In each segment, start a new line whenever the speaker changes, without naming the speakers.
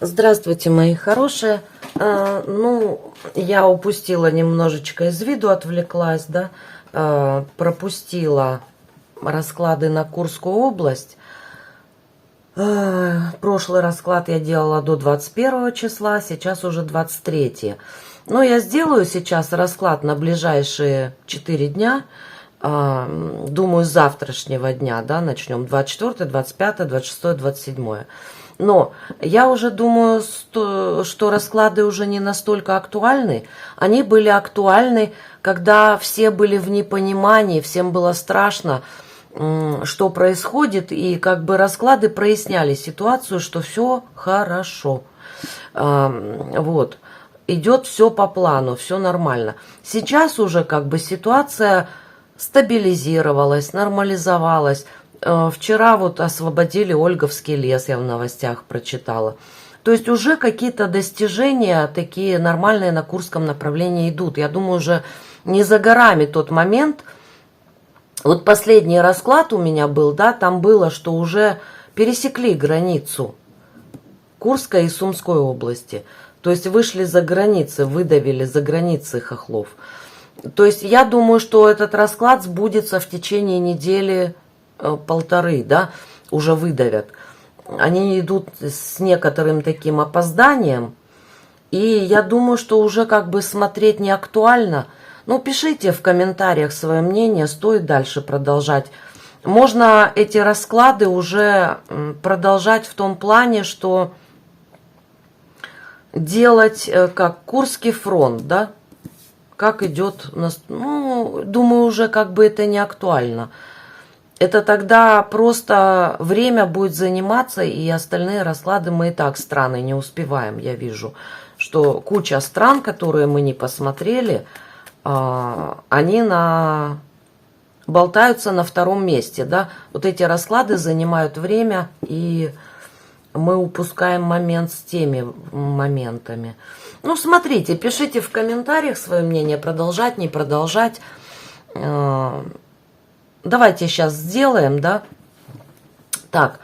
Здравствуйте, мои хорошие. Я упустила немножечко из виду, отвлеклась, да, пропустила расклады на Курскую область. Прошлый расклад я делала до 21 числа, сейчас уже 23. Но я сделаю сейчас расклад на ближайшие 4 дня. Думаю, с завтрашнего дня, да, начнем 24, 25, 26, 27. Но я уже думаю, что расклады уже не настолько актуальны. Они были актуальны, когда все были в непонимании, всем было страшно, что происходит, и как бы расклады проясняли ситуацию, что все хорошо. Вот. Идет все по плану, все нормально. Сейчас уже как бы ситуация стабилизировалась, нормализовалась. Вчера вот освободили Ольговский лес, я в новостях прочитала. То есть уже какие-то достижения такие нормальные на Курском направлении идут. Я думаю, уже не за горами тот момент. Вот последний расклад у меня был, да, там было, что уже пересекли границу Курской и Сумской области. То есть вышли за границы, выдавили за границы хохлов. То есть я думаю, что этот расклад сбудется в течение недели полторы, да, уже выдавят. Они идут с некоторым таким опозданием. И я думаю, что уже как бы смотреть не актуально. Ну, пишите в комментариях свое мнение, стоит дальше продолжать. Можно эти расклады уже продолжать в том плане, что делать как Курский фронт, да, как идет, ну, думаю, уже как бы это не актуально. Это тогда просто время будет заниматься, и остальные расклады мы и так страны не успеваем, я вижу. Что куча стран, которые мы не посмотрели, они болтаются на втором месте, да. Вот эти расклады занимают время, и мы упускаем момент с теми моментами. Ну, смотрите, пишите в комментариях свое мнение, продолжать, не продолжать. Давайте сейчас сделаем, да. Так,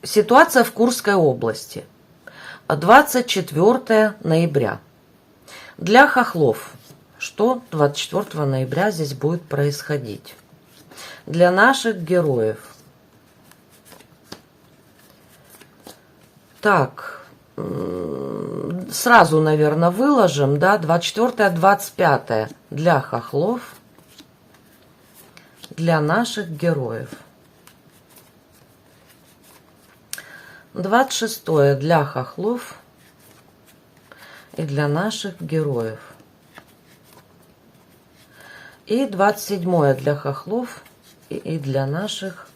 ситуация в Курской области. 24 ноября. Для хохлов. Что 24 ноября здесь будет происходить? Для наших героев. Так, сразу, наверное, выложим, да, 24-25 для хохлов. Для наших героев. 26 для хохлов и для наших героев. И 27 для хохлов и для наших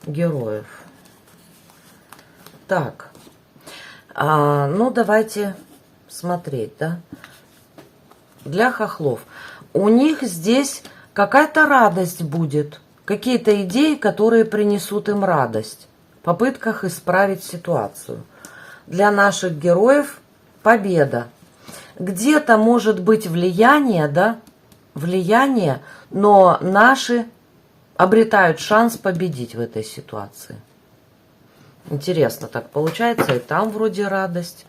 героев. Так, ну давайте смотреть, да. Для хохлов. У них здесь какая-то радость будет, какие-то идеи, которые принесут им радость в попытках исправить ситуацию. Для наших героев победа. Где-то может быть влияние, да, влияние, но наши обретают шанс победить в этой ситуации. Интересно так получается, и там вроде радость.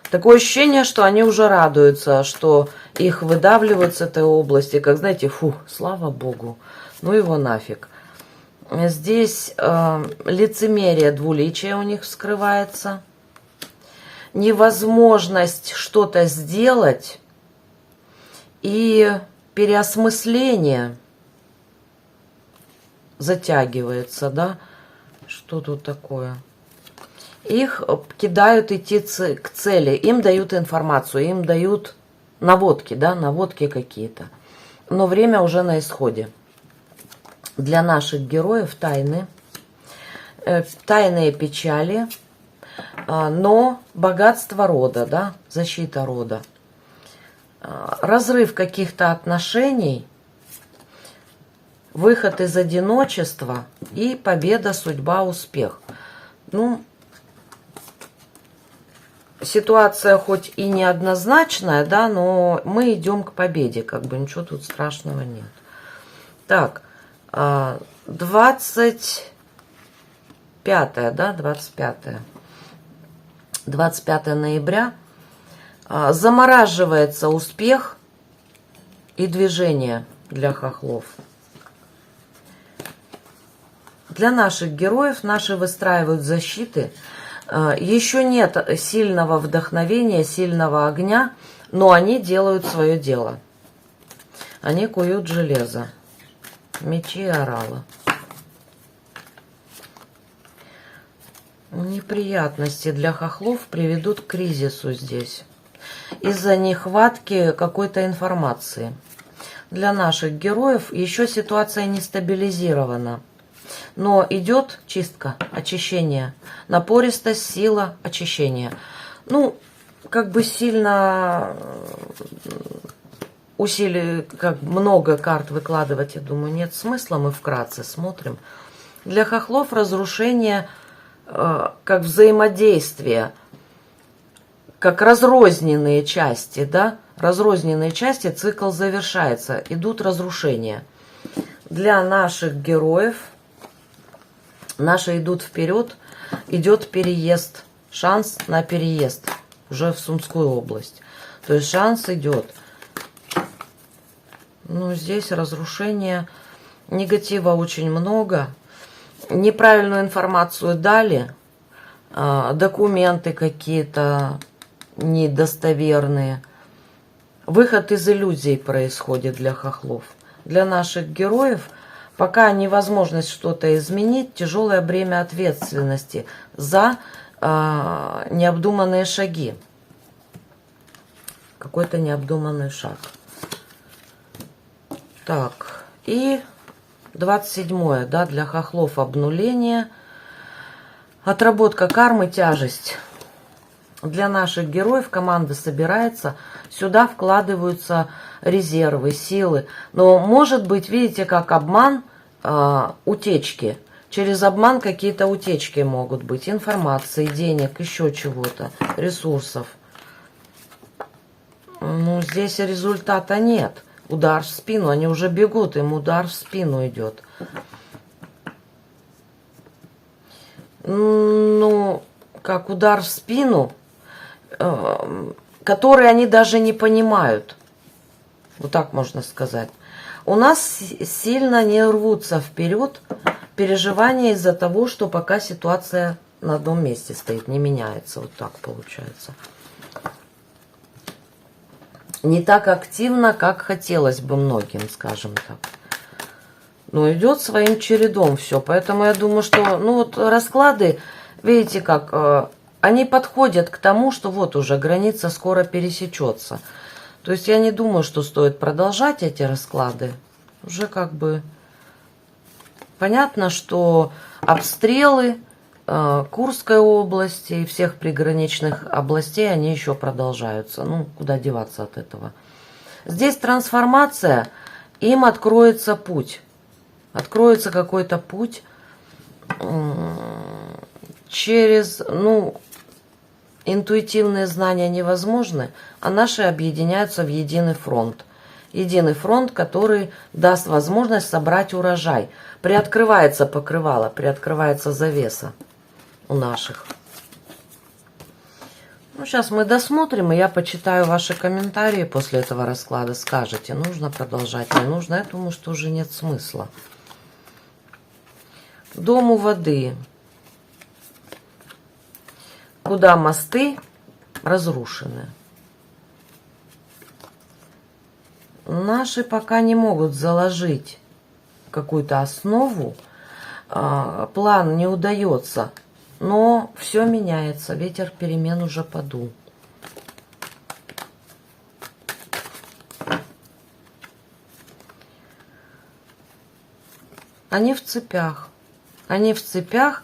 Такое ощущение, что они уже радуются, что их выдавливают с этой области. Как, знаете, фу, слава богу, ну его нафиг. Здесь лицемерие, двуличие у них вскрывается. Невозможность что-то сделать и переосмысление затягивается, да? Что тут такое? Их кидают идти к цели, им дают информацию, им дают наводки, да, наводки какие-то. Но время уже на исходе. Для наших героев тайны, тайные печали, но богатство рода, да, защита рода. Разрыв каких-то отношений, выход из одиночества и победа, судьба, успех. Ну, ситуация хоть и неоднозначная, да, но мы идем к победе, как бы ничего тут страшного нет. Так, 25-е, да, 25-е. 25 ноября, замораживается успех и движение для хохлов. Для наших героев наши выстраивают защиты. Еще нет сильного вдохновения, сильного огня, но они делают свое дело. Они куют железо. Мечи и орала. Неприятности для хохлов приведут к кризису здесь. Из-за нехватки какой-то информации. Для наших героев еще ситуация не стабилизирована. Но идет чистка, очищение. Напористость, сила, очищение. Ну, как бы сильно как много карт выкладывать, я думаю, нет смысла. Мы вкратце смотрим. Для хохлов разрушение как взаимодействие, как разрозненные части, да? Разрозненные части, цикл завершается, идут разрушения. Для наших героев, наши идут вперед, идет переезд, шанс на переезд уже в Сумскую область. То есть шанс идет. Ну, здесь разрушение, негатива очень много. Неправильную информацию дали, документы какие-то недостоверные. Выход из иллюзий происходит для хохлов. Для наших героев пока невозможность что-то изменить, тяжелое бремя ответственности за необдуманные шаги. Какой-то необдуманный шаг. Так, и 27-е, да, для хохлов обнуление, отработка кармы, тяжесть. Для наших героев команда собирается, сюда вкладываются резервы, силы. Но может быть, видите, как обман, утечки. Через обман какие-то утечки могут быть, информации, денег, еще чего-то, ресурсов. Ну, здесь результата нет. Удар в спину, они уже бегут, им удар в спину идет. Ну, как удар в спину, который они даже не понимают. Вот так можно сказать. У нас сильно не рвутся вперед переживания из-за того, что пока ситуация на одном месте стоит, не меняется. Вот так получается. Не так активно, как хотелось бы многим, скажем так. Но идет своим чередом все. Поэтому я думаю, что ну вот расклады, видите как, они подходят к тому, что вот уже граница скоро пересечется. То есть я не думаю, что стоит продолжать эти расклады. Уже как бы понятно, что обстрелы Курской области и всех приграничных областей, они еще продолжаются. Ну, куда деваться от этого. Здесь трансформация, им откроется путь. Откроется какой-то путь через, ну, интуитивные знания невозможны, а наши объединяются в единый фронт. Единый фронт, который даст возможность собрать урожай. Приоткрывается покрывало, приоткрывается завеса у наших. Ну, сейчас мы досмотрим, и я почитаю ваши комментарии после этого расклада. Скажете, нужно продолжать, не нужно. Я думаю, что уже нет смысла. Дом у воды. Куда мосты разрушены. Наши пока не могут заложить какую-то основу. План не удается. Но все меняется. Ветер перемен уже подул. Они в цепях. Они в цепях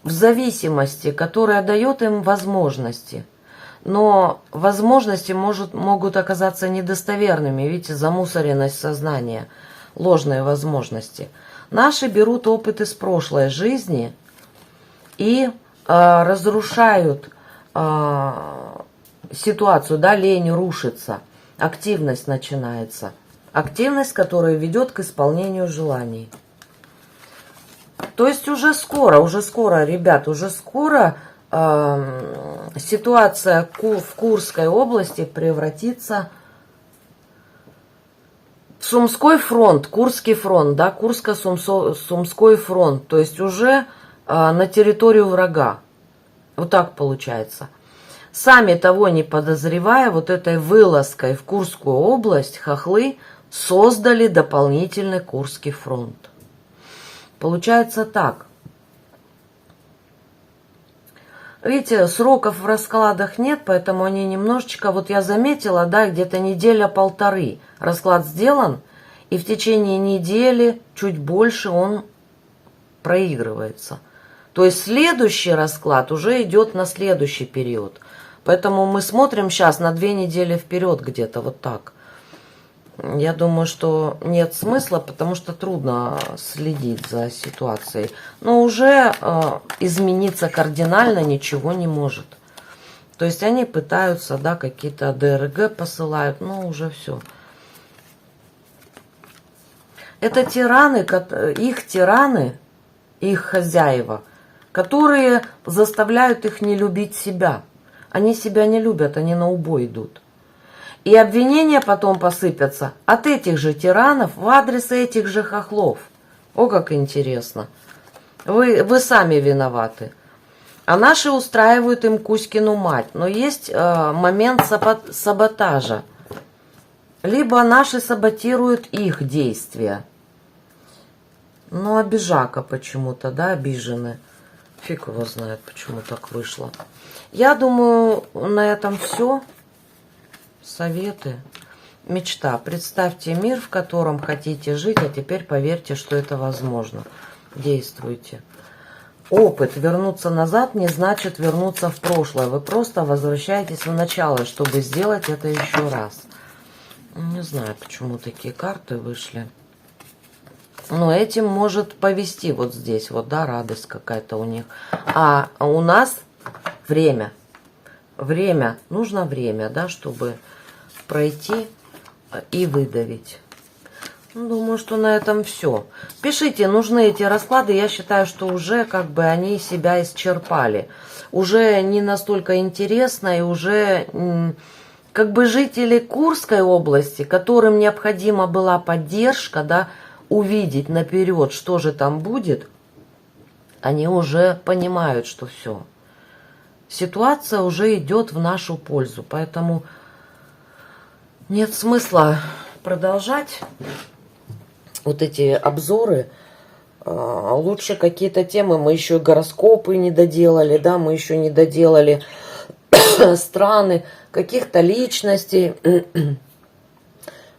в зависимости, которая дает им возможности. Но возможности могут оказаться недостоверными. Видите, замусоренность сознания, ложные возможности. Наши берут опыт из прошлой жизни и разрушают ситуацию, да, лень рушится, активность начинается. Активность, которая ведет к исполнению желаний. То есть уже скоро, ребят, уже скоро ситуация в Курской области превратится в Сумской фронт, Курский фронт, да, Курско-Сумской фронт, то есть уже на территорию врага. Вот так получается. Сами того не подозревая, вот этой вылазкой в Курскую область хохлы создали дополнительный Курский фронт. Получается так. Видите, сроков в раскладах нет, поэтому они немножечко, вот я заметила, да, где-то неделя-полторы расклад сделан, и в течение недели, чуть больше, он проигрывается. То есть следующий расклад уже идет на следующий период. Поэтому мы смотрим сейчас на 2 недели вперед где-то, вот так. Я думаю, что нет смысла, потому что трудно следить за ситуацией. Но уже измениться кардинально ничего не может. То есть они пытаются, да, какие-то ДРГ посылают, но уже все. Это тираны, их хозяева, которые заставляют их не любить себя. Они себя не любят, они на убой идут. И обвинения потом посыпятся от этих же тиранов в адрес этих же хохлов. О, как интересно. Вы сами виноваты. А наши устраивают им Кузькину мать. Но есть момент саботажа. Либо наши саботируют их действия. Ну, обижака почему-то, да, обижены. Фиг его знает, почему так вышло. Я думаю, на этом все. Советы. Мечта. Представьте мир, в котором хотите жить, а теперь поверьте, что это возможно. Действуйте. Опыт. Вернуться назад не значит вернуться в прошлое. Вы просто возвращаетесь в начало, чтобы сделать это еще раз. Не знаю, почему такие карты вышли. Но этим может повести вот здесь. Вот, да, радость какая-то у них. А у нас время. Время. Нужно время, да, чтобы пройти и выдавить. Думаю, что на этом все. Пишите, нужны эти расклады. Я считаю, что уже как бы они себя исчерпали. Уже не настолько интересно, и уже как бы жители Курской области, которым необходима была поддержка, да, увидеть наперед, что же там будет, они уже понимают, что все. Ситуация уже идет в нашу пользу, поэтому нет смысла продолжать вот эти обзоры. Лучше какие-то темы. Мы еще гороскопы не доделали, да, мы еще не доделали страны, каких-то личностей.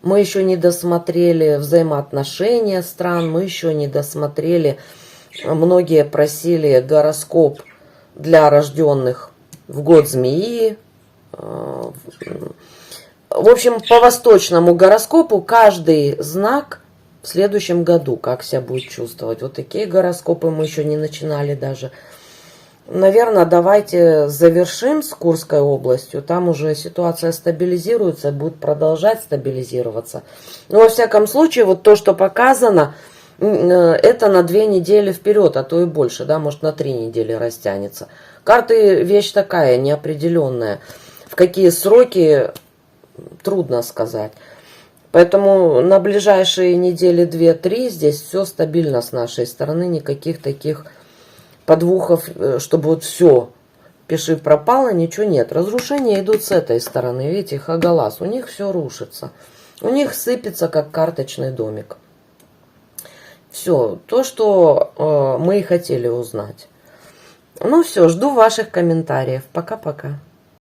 Мы еще не досмотрели взаимоотношения стран, мы еще не досмотрели. Многие просили гороскоп для рожденных в год змеи. В общем, по восточному гороскопу каждый знак в следующем году как себя будет чувствовать. Вот такие гороскопы мы еще не начинали даже. Наверное, давайте завершим с Курской областью. Там уже ситуация стабилизируется, будет продолжать стабилизироваться. Но во всяком случае, вот то, что показано, это на 2 недели вперед, а то и больше, да, может на 3 недели растянется. Карты вещь такая, неопределенная. В какие сроки, трудно сказать. Поэтому на ближайшие недели 2-3 здесь все стабильно с нашей стороны, никаких таких подвохов, чтобы вот все, пиши пропало, ничего нет. Разрушения идут с этой стороны, видите, Хагалас, у них все рушится. У них сыпется, как карточный домик. Все, то, что мы и хотели узнать. Ну все, жду ваших комментариев. Пока-пока.